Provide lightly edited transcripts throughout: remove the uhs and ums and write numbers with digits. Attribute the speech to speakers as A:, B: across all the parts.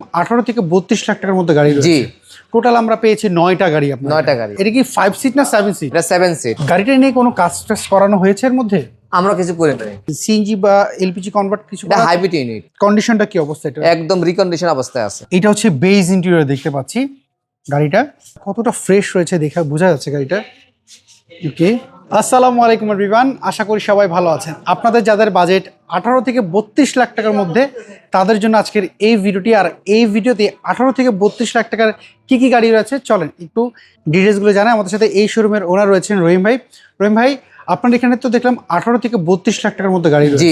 A: 18 থেকে 32 লাখ টাকার মধ্যে গাড়ি
B: জি
A: রয়েছে। টোটাল আমরা পেয়েছি 9টা গাড়ি আপনার।
B: 9টা গাড়ি।
A: এটা কি 5 সিট না 7 সিট?
B: এটা 7 সিট।
A: গাড়িটা নিয়ে কোনো কাজ টাজ করানো হয়েছে এর মধ্যে?
B: আমরা কিছু করি নাই।
A: সিএনজি বা এলপিজি কনভার্ট কিছু
B: এটা
A: করা আছে?
B: Hybrid unit.
A: কন্ডিশনটা কি অবস্থা এটা?
B: একদম রিকন্ডিশন অবস্থায় আছে।
A: এটা হচ্ছে বেজ ইন্টেরিয়র দেখতে পাচ্ছি। গাড়িটা কতটা ফ্রেশ রয়েছে দেখে বোঝা যাচ্ছে গাড়িটা। ওকে, আসসালামু আলাইকুম এভরিওয়ান, আশা করি সবাই ভালো আছেন। আপনাদের যাদের বাজেট 18 থেকে 32 লাখ টাকার মধ্যে, তাদের জন্য আজকের এই ভিডিওটি। আর এই ভিডিওতে 18 থেকে 32 লাখ টাকার কি গাড়ি রয়েছে চলেন একটু ডিটেলসগুলো জানাই। আমাদের সাথে এই শোরুমের ওনার রয়েছেন রহিম ভাই। রহিম ভাই, আপনার এখানে তো দেখলাম 18 থেকে 32 লাখ টাকার মধ্যে গাড়ি রয়েছে।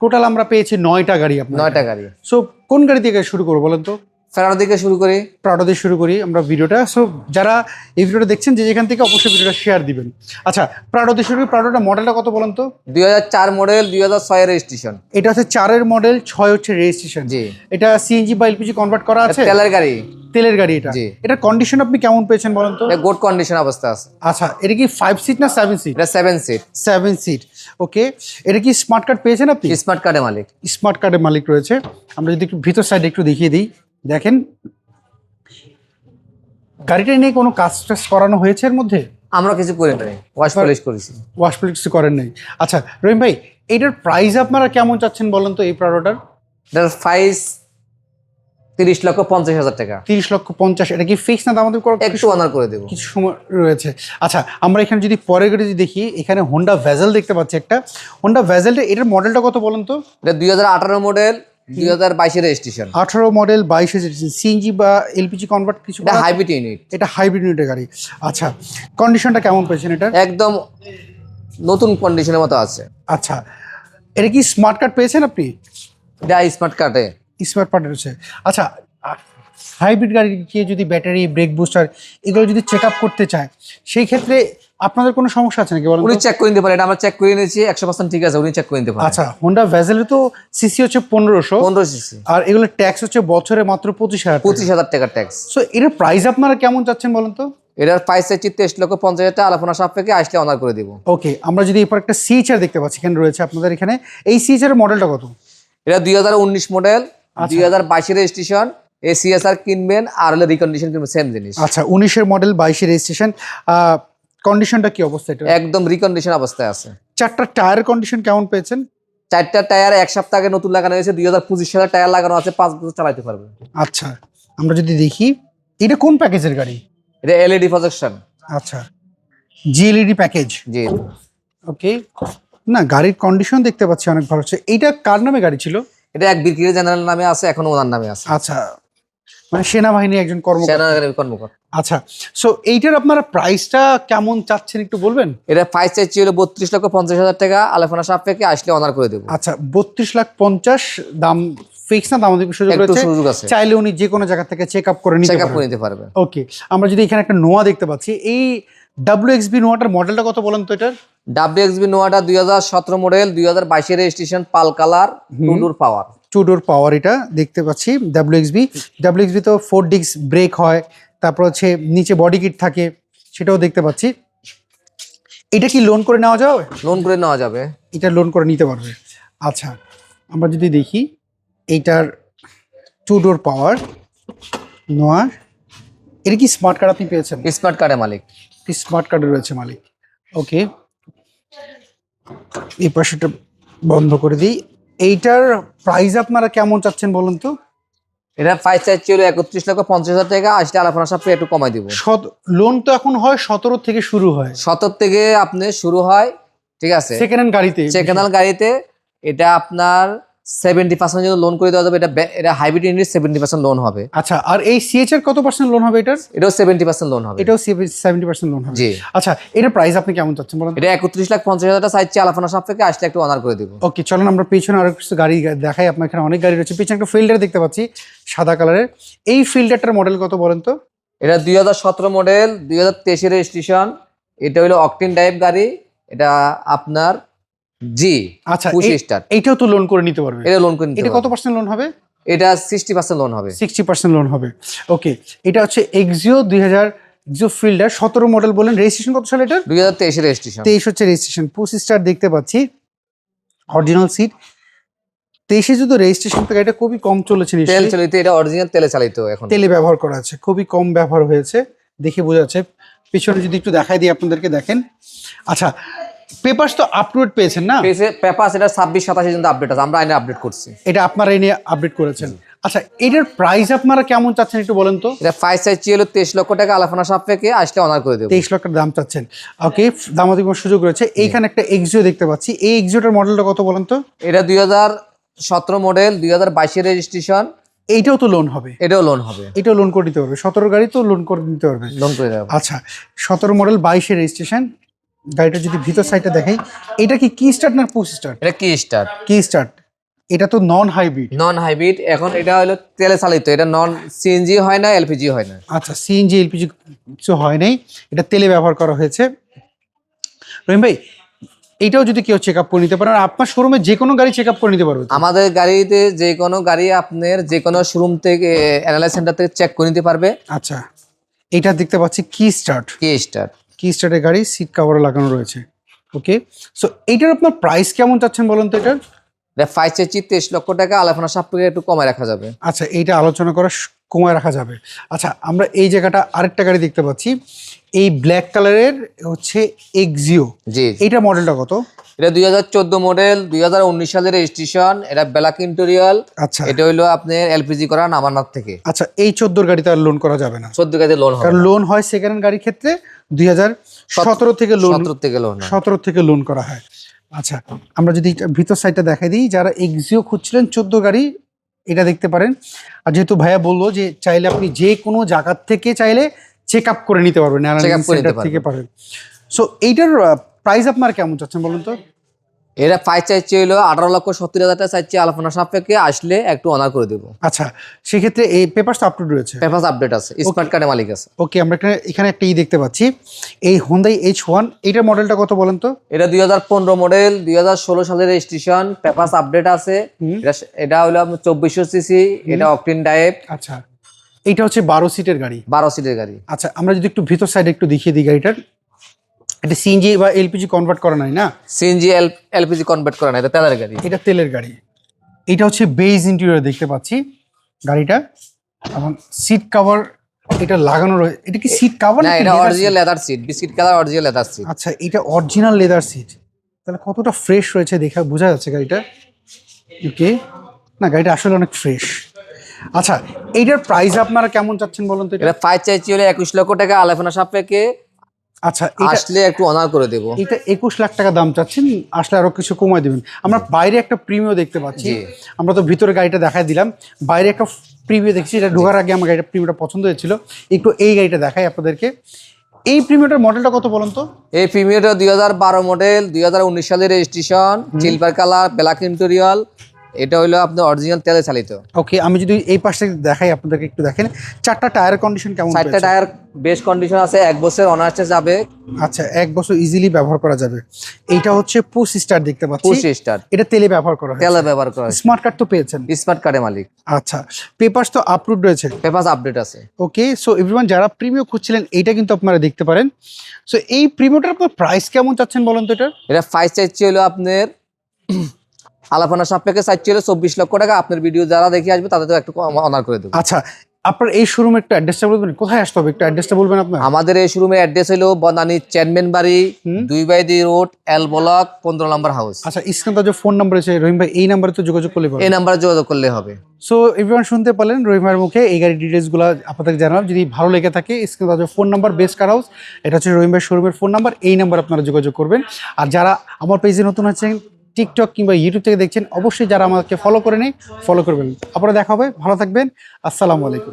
A: টোটাল আমরা পেয়েছি 9টা গাড়ি আপনার।
B: 9টা গাড়ি।
A: সো কোন গাড়ি থেকে শুরু করবো বলেন তো?
B: ফেরার দিকে শুরু করি।
A: প্রাডো দিয়ে শুরু করি আমরা ভিডিওটা। সো যারা এই ভিডিওটা দেখছেন যে যেখান থেকে, অবশ্যই ভিডিওটা শেয়ার দিবেন। আচ্ছা, প্রাডো দিয়ে শুরু করি। প্রাডোটা মডেলটা কত বলেন তো?
B: 2004 মডেল, 2006 এর রেজিস্ট্রেশন।
A: এটা হচ্ছে 4-এর মডেল, 6 হচ্ছে রেজিস্ট্রেশন।
B: জি।
A: এটা সিএনজি বা এলপিজি কনভার্ট করা আছে?
B: তেলের গাড়ি।
A: তেলের গাড়ি এটা।
B: জি।
A: এটার কন্ডিশন আপনি কেমন পেয়েছেন বলেন তো?
B: গুড কন্ডিশন অবস্থা আছে।
A: আচ্ছা, এটা কি 5 সিট না 7 সিট?
B: এটা 7 সিট।
A: 7 সিট। ওকে, এটা কি স্মার্ট কার্ড পেয়েছেন আপনি?
B: স্মার্ট কার্ডের মালিক।
A: স্মার্ট কার্ডের মালিক রয়েছে। আমরা যদি একটু ভিতর সাইডে একটু দেখিয়ে দিই, দেখেন গাড়িটা নিয়ে কোনো কাজ টাজ করানো হয়েছে এর মধ্যে?
B: আমরা কিছু করি নাই, ওয়াশ পলিশ করেছি।
A: ওয়াশ পলিশ করেন নাই। আচ্ছা রহিম ভাই, এটার প্রাইস আপনারা কেমন চাচ্ছেন বলেন তো এই প্রোডাক্টটার?
B: এটার প্রাইস 30,50,000 টাকা।
A: 30,50,000। এটা কি ফিক্স না দামাদামি করা?
B: একটু অনার করে দেবো।
A: কিছু সময় রয়েছে। আচ্ছা, আমরা এখানে যদি পরের গাড়ি যদি দেখি, এখানে হোন্ডা ভেজেল দেখতে পাচ্ছি একটা। হোন্ডা ভেজেলটা, এটার মডেলটা কত বলেন তো?
B: এটা 2018 মডেল, 2022 এর রেজিস্ট্রেশন।
A: 18 মডেল, 22 সিএনজি বা এলপিজি কনভার্ট কিছু
B: এটা
A: করা আছে?
B: Hybrid unit.
A: এটা হাইব্রিড ইউনিটের গাড়ি। আচ্ছা, কন্ডিশনটা কেমন পেয়েছেন এটা?
B: একদম নতুন কন্ডিশনের মতো আছে।
A: আচ্ছা, এটা কি স্মার্ট কার্ড পেয়েছেন আপনি?
B: এটা স্মার্ট কার্ডে।
A: স্মার্ট কার্ড রয়েছে। আচ্ছা, হাইব্রিড গাড়িকে যদি ব্যাটারি, ব্রেক বুস্টার এগুলো যদি চেক আপ করতে চায়, সেই ক্ষেত্রে আপনাদের কোনো সমস্যা আছে নাকি বলেন?
B: উনি চেক করে নিতে পারে। এটা আমরা চেক করে নিয়েছি, 100% ঠিক আছে। উনি চেক করে নিতে পারে।
A: আচ্ছা, হোন্ডা ভেজেলে তো সিসি হচ্ছে 1500,
B: 15 সিসি।
A: আর এগুলো ট্যাক্স হচ্ছে বছরে মাত্র 25,000।
B: 25,000 টাকা ট্যাক্স।
A: সো এর প্রাইস আপনারা কেমন চাচ্ছেন বলেন তো?
B: এটার প্রাইস চাইছি 23,50,000 টাকা। আলাপনা সাপেক্ষে আসলে অনার করে দিব।
A: ওকে, আমরা যদি এরপর একটা সিএচআর দেখতে পাচ্ছি এখানে রয়েছে আপনাদের এখানে। এই সিএচআর এর মডেলটা কত?
B: এটা 2019 মডেল, 2022 এর রেজিস্ট্রেশন। এসিএসআর কিনবেন আর হলে রিকন্ডিশন কিনবেন, সেম জিনিস।
A: আচ্ছা, 19-এর মডেল, 22-এর রেজিস্ট্রেশন। কন্ডিশনটা কি অবস্থা এটা?
B: একদম রিকন্ডিশন অবস্থায় আছে।
A: 4টা টায়ারের কন্ডিশন কেমন পেয়েছেন?
B: 4টা টায়ার 1 সপ্তাহ আগে নতুন লাগানো হয়েছে। 2025 সালের টায়ার লাগানো আছে, 5 বছর চালাতে পারবে।
A: আচ্ছা, আমরা যদি দেখি এটা কোন প্যাকেজের গাড়ি?
B: এটা এলইডি প্রজেকশন।
A: আচ্ছা, জিএলইডি প্যাকেজ।
B: জি।
A: ওকে, না গাড়ির কন্ডিশন দেখতে পাচ্ছি অনেক ভালো হচ্ছে। এইটা কার নামে গাড়ি ছিল?
B: এটা এক ব্রিগেডিয়ার জেনারেল নামে আছে, এখন ওনার নামে আছে।
A: আচ্ছা, মানে সেনাবাহিনী একজন কর্মকর্তা।
B: সেনাবাহিনীর কর্মকর্তা।
A: আচ্ছা, সো এইটার আপনারা প্রাইসটা কেমন চাচ্ছেন একটু বলবেন?
B: এটা প্রাইস চাইছি হলো 32,50,000 টাকা। আলাপনা সাপেক্ষে আসলে অনার করে দেবো।
A: আচ্ছা, 32,50,000 দাম ফিক্স না দামাদামি সুযোগ
B: একটু
A: রয়েছে?
B: সুযোগ আছে।
A: চাইলে উনি যে কোনো জায়গা থেকে চেক আপ করে নিতে
B: চেক আপ করে
A: পারবেন।
B: নিতে পারবে।
A: ওকে, আমরা যদি এখানে একটা নোয়া দেখতে পাচ্ছি, এই WXB নোয়াটার মডেলটা কত বলেন তো এটার?
B: WXB নোয়াটা 2017 মডেল, 2022 এর রেজিস্ট্রেশন, পাল কালার, 2 ডোর পাওয়ার।
A: 2 ডোর পাওয়ার এটা দেখতে পাচ্ছি। WXB তো 4 ডিস্ক ব্রেক হয়, তারপর হচ্ছে নিচে বডি কিট থাকে, সেটাও দেখতে পাচ্ছি। এটা কি লোন করে নেওয়া যাবে?
B: লোন করে নেওয়া যাবে।
A: এটা লোন করে নিতে পারবে। আচ্ছা, আমরা যদি দেখি এইটার 2 ডোর পাওয়ার নোয়া, এটা কি স্মার্ট কার্ড আপনি পেয়েছেন?
B: স্মার্ট কার্ডের মালিক।
A: স্মার্ট কার্ডে রয়েছে মালিক। ওকে, এই পাশেটা বন্ধ করে দিই। এইটার প্রাইস আপনারা কেমন চাচ্ছেন বলুন তো?
B: এটা প্রাইস চাইছি হলো 31,50,000 টাকা। আসলে আলাপনা সাপেক্ষে একটু কমাই দিব।
A: লোন তো এখন হয় 17 থেকে শুরু হয়।
B: 17 থেকে আপনি শুরু হয়, ঠিক আছে।
A: সেকেন্ড হ্যান্ড গাড়িতে,
B: সেকেন্ড হ্যান্ড গাড়িতে এটা আপনার 70% জন্য লোন করে দেওয়া যাবে। এটা হাইব্রিড ইউনিট, 70% লোন হবে।
A: আচ্ছা, আর এই সিএচআর কত পার্সেন্ট লোন হবে এটার?
B: এটাও 70% লোন হবে।
A: এটাও 70% লোন হবে।
B: জি।
A: আচ্ছা, এটার প্রাইস আপনি কেমন চাচ্ছেন বলুন?
B: এটা 31,50,000 টাকা চাইছি। আলাপনা সাপেক্ষে আসলে একটু অনার করে দিব।
A: ওকে, চলুন আমরা পেছনে আরো কিছু গাড়ি দেখাই। আপনার এখানে অনেক গাড়ি রয়েছে। পেছনে একটা ফিল্ডার দেখতে পাচ্ছি সাদা কালারের। এই ফিল্ডারটার মডেল কত বলেন তো?
B: এটা 2017 মডেল, 2023 এর রেজিস্ট্রেশন। এটা হলো অকটেন টাইপ গাড়ি। এটা আপনার জি।
A: আচ্ছা,
B: পুশ স্টার্ট।
A: এইটাও তো লোন করে নিতে পারবে?
B: এটা লোন করে নিতে
A: এটা
B: পারবে।
A: কত পার্সেন্ট লোন হবে?
B: এটা 60% লোন হবে।
A: 60% লোন হবে। ওকে, এটা হচ্ছে এক্সিও 2000 এক্সিও ফিল্ডার 17 মডেল বলেন। রেজিস্ট্রেশন কত সালে এটা?
B: 2023 এর রেজিস্ট্রেশন।
A: 23 হচ্ছে রেজিস্ট্রেশন। পুশ স্টার দেখতে পাচ্ছি, অরিজিনাল সিট। 23-এ যদি রেজিস্ট্রেশন থেকে এটা খুবই কম চলেছে
B: তেল
A: নিশ্চয়ই।
B: চালিত, এটা অরিজিনাল তেলে চালিত এখন।
A: তেলে ব্যবহার করা আছে, খুবই কম ব্যবহার হয়েছে দেখে বোঝা যাচ্ছে। পিছনে যদি একটু দেখাই দিই আপনাদেরকে, দেখেন। আচ্ছা, পেপারস তো আপলোড পেয়েছেন না?
B: পেপার এটা 26-27 পর্যন্ত আপডেট আছে, আমরা আইনে আপডেট করছি।
A: এটা আপনারা এই নিয়ে আপডেট করেছেন। আচ্ছা, এটার প্রাইস আপনারা কেমন চাচ্ছেন একটু বলেন তো?
B: এটা 5 চাইছি হলো 23 লক্ষ টাকা, আলাপনা সাপেক্ষে আসলে অনার করে দেবো।
A: 23 লক্ষের দাম চাচ্ছেন। ওকে, দামাদামি করার সুযোগ রয়েছে। এইখানে একটা এক্সিও দেখতে পাচ্ছি, এই এক্সিওটার মডেলটা কত বলেন তো?
B: এটা 2017 মডেল, 2022 রেজিস্ট্রেশন।
A: এইটাও তো লোন হবে?
B: এটাও লোন হবে,
A: এটাও লোন করে দিতে পারবে। 17 গাড়ি তো লোন করে দিতে পারবে।
B: লোন করে দেবো।
A: আচ্ছা, 17 মডেল 22-এর রেজিস্ট্রেশন গাড়িটা যদি ভিতর সাইডে দেখাই, এটা কি স্টার্ট না পুশ স্টার্ট?
B: এটা কি স্টার্ট।
A: কি স্টার্ট। এটা তো নন হাইব্রিড।
B: নন হাইব্রিড, এখন এটা হলো তেলে চালিত, এটা নন সিএনজি হয় না, এলপিজি হয় না।
A: আচ্ছা, সিএনজি এলপিজি কিছু হয় নাই, এটা তেলে ব্যবহার করা হয়েছে। রহিম ভাই, এইটাও যদি কেউ চেক আপ করে নিতে পারেন, আপনার শোরুমে যে কোনো গাড়ি চেক আপ করে নিতে পারবে তো?
B: আমাদের গাড়িতে যে কোনো গাড়ি আপনার যে কোনো শোরুম থেকে অ্যানালাইজ সেন্টার থেকে চেক করে নিতে পারবে।
A: আচ্ছা, এটা দেখতে পাচ্ছি কি স্টার্ট।
B: কি স্টার্ট।
A: কি স্টার্টের গাড়ি, সিট কভার লাগানো রয়েছে। ওকে, সো এইটার আপনার প্রাইস কেমন চাচ্ছেন বলুন তো? এটার
B: এটা 5 চাইছি 23 লক্ষ টাকা, আলাপনা সাপেক্ষে একটু কমায় রাখা যাবে।
A: আচ্ছা, এইটা আলোচনা করা কমায় রাখা যাবে। আচ্ছা, আমরা এই জায়গাটা আরেকটা গাড়ি দেখতে পাচ্ছি, এই ব্ল্যাক কালারের হচ্ছে এক্সিও।
B: জি,
A: এইটা মডেলটা কত?
B: এটা 2014 মডেল, 2019 সালের রেজিস্ট্রেশন, এটা ব্ল্যাক ইন্টেরিয়র।
A: আচ্ছা,
B: এটা হলো আপনার এলপিজি করা নামানার থেকে।
A: আচ্ছা, এই 14 গাড়িতে আর লোন করা যাবে না?
B: 14 গাড়িতে লোন হবে,
A: কারণ লোন হয় সেকেন্ড হ্যান্ড গাড়ির ক্ষেত্রে 2017 থেকে লোন,
B: 17 থেকে লোন হয়।
A: 17 থেকে লোন করা হয়। আচ্ছা, আমরা যদি এটা ভিতর সাইডটা দেখাই দিই, যারা এক্সিও খুঁজছিলেন 14 গাড়ি, এটা দেখতে পারেন। আর যেহেতু ভাইয়া বললো যে চাইলে আপনি যে কোনো জায়গার থেকে চাইলে চেক আপ করে নিতে পারবেন,
B: Check up করে নিতে
A: সেন্টার থেকে পারেন। সো এইটার প্রাইস আপনার কেমন চাচ্ছেন বলুন তো?
B: এটা 5 চাইছি হলো 18,70,000 টাকা চাইছি, আলাপনা সাপেক্ষে আসলে একটু অনার করে দেবো।
A: আচ্ছা, সেক্ষেত্রে এই পেপারস আপলোড রয়েছে,
B: পেপারস আপডেট আছে, স্মার্ট কার্ডের মালিক আছে।
A: ওকে। আমরা এখানে একটা দেখতে পাচ্ছি, এই হোন্ডাই H1, এইটার মডেলটা কত বলেন তো?
B: এটা 2015 মডেল, 2016 সালের রেজিস্ট্রেশন, পেপারস আপডেট আছে। এটা হলো আপনার 2400 সিসি, এটা অকটেন টাইপ।
A: আচ্ছা, এইটা হচ্ছে 12 সিটের গাড়ি।
B: 12 সিটের গাড়ি।
A: আচ্ছা, আমরা যদি একটু ভিতর সাইডে একটু দেখিয়ে দিই গাড়িটার, এটা সিএনজি বা এলপিজি কনভার্ট করা নাই না?
B: সিএনজি এলপিজি কনভার্ট করা না, এটা তেলের গাড়ি।
A: এটা তেলের গাড়ি। এটা হচ্ছে বেজ ইন্টেরিয়র দেখতে পাচ্ছি গাড়িটা, এবং সিট কভার এটা লাগানো রয়েছে। এটা কি সিট কভার
B: না,
A: নাকি
B: এটা
A: leather
B: original
A: seat?
B: Leather seat, biscuit colour original leather seat.
A: আচ্ছা, এটা অরিজিনাল লেদার সিট। তাহলে কতটা ফ্রেশ রয়েছে দেখা বোঝা যাচ্ছে গাড়িটা। ওকে, না গাড়িটা আসলে অনেক ফ্রেশ। আচ্ছা, এইটার প্রাইস আপনারা কেমন চাচ্ছেন বলুন তো?
B: এটা 5 চাইছি হলো 21 লক্ষ টাকা, আলাপনা সাপেক্ষে
A: আচ্ছা, এটা
B: আসলে একটু অনার করে দেবো।
A: এটা 21 লাখ টাকা দাম চাচ্ছেন, আসলে আরো কিছু কমায় দিবেন। আমরা বাইরে একটা প্রিমিও দেখতে পাচ্ছি,
B: জি।
A: আমরা তো ভিতরে গাড়িটা দেখাই দিলাম, বাইরে একটা প্রিমিও দেখছি। এটা ঢোকার আগে আমার গাড়িটা প্রিমিওটা পছন্দ হয়েছিল, একটু এই গাড়িটা দেখাই আপনাদেরকে। এই প্রিমিওটার মডেলটা কত বলুন তো?
B: এই প্রিমিয়ারটা 2012 মডেল, 2019 সালের registration, silver colour, black interior. এটা হলো আপনার অরিজিনাল তেলে চালিত।
A: ওকে, আমি যদি এই পাশে দেখাই আপনাদেরকে, একটু দেখেন চারটা টায়ারের কন্ডিশন কেমন
B: 4টা
A: রয়েছে?
B: টায়ার বেস্ট কন্ডিশন আছে, 1 বছর অনার্সে যাবে।
A: আচ্ছা, 1 বছর ইজিলি ব্যবহার করা যাবে। এইটা হচ্ছে পুশ স্টার দেখতে পাচ্ছি,
B: 25 স্টার,
A: এটা তেলে ব্যবহার করা হয়।
B: তেলে ব্যবহার করা
A: স্মার্ট কার্ড তো পেয়েছেন?
B: স্মার্ট কার্ডের মালিক।
A: আচ্ছা, পেপারস তো আপলোড রয়েছে।
B: পেপারস আপডেট আছে।
A: ওকে, সো এভরিওয়ান, যারা প্রিমিয়াম খুঁজছিলেন এইটা কিন্তু আপনারা দেখতে পারেন। সো এই প্রিমিয়ামটার আপনার প্রাইস কেমন চাচ্ছেন বলুন তো?
B: এটা 5 চাইছি হলো আপনার আলাপনা সাপেক্ষে চাইছি হলো 24 লক্ষ টাকা। আপনার ভিডিও যারা দেখে আসবে তাদের তো একটু অনার করে দেবো।
A: আচ্ছা, আপনার এই শোরুমের একটু অ্যাড্রেসটা বলবেন, কোথায় আসতে হবে একটু অ্যাড্রেসটা বলবেন আপনার?
B: আমাদের এই শোরুমের অ্যাড্রেস হলো বনানী চেয়ারম্যান বাড়ি, 2/2 রোড, এল ব্লক, 15 নম্বর হাউস।
A: আচ্ছা, স্ক্রিনে তো যে ফোন নাম্বার আছে রহিম ভাই, এই নাম্বারে তো যোগাযোগ করলে পাবেন।
B: এই নাম্বারে যোগাযোগ করলে হবে।
A: সো এভরিওয়ান, শুনতে পারলেন রহিম ভাইয়ের মুখে এই গাড়ির ডিটেলসগুলো আপনাদেরকে জানালাম। যদি ভালো লেগে থাকে, স্ক্রিনে যে phone number, best car house, এটা হচ্ছে রহিম ভাই শোরুমের ফোন নাম্বার, এই নাম্বার আপনারা যোগাযোগ করবেন। আর যারা আমার পেজে নতুন আছেন, টিকটক কিংবা ইউটিউব থেকে দেখছেন, অবশ্যই যারা আমাকে ফলো করে নেই, ফলো করবেন। আপনারা দেখা হবে, ভালো থাকবেন, আসসালামু আলাইকুম।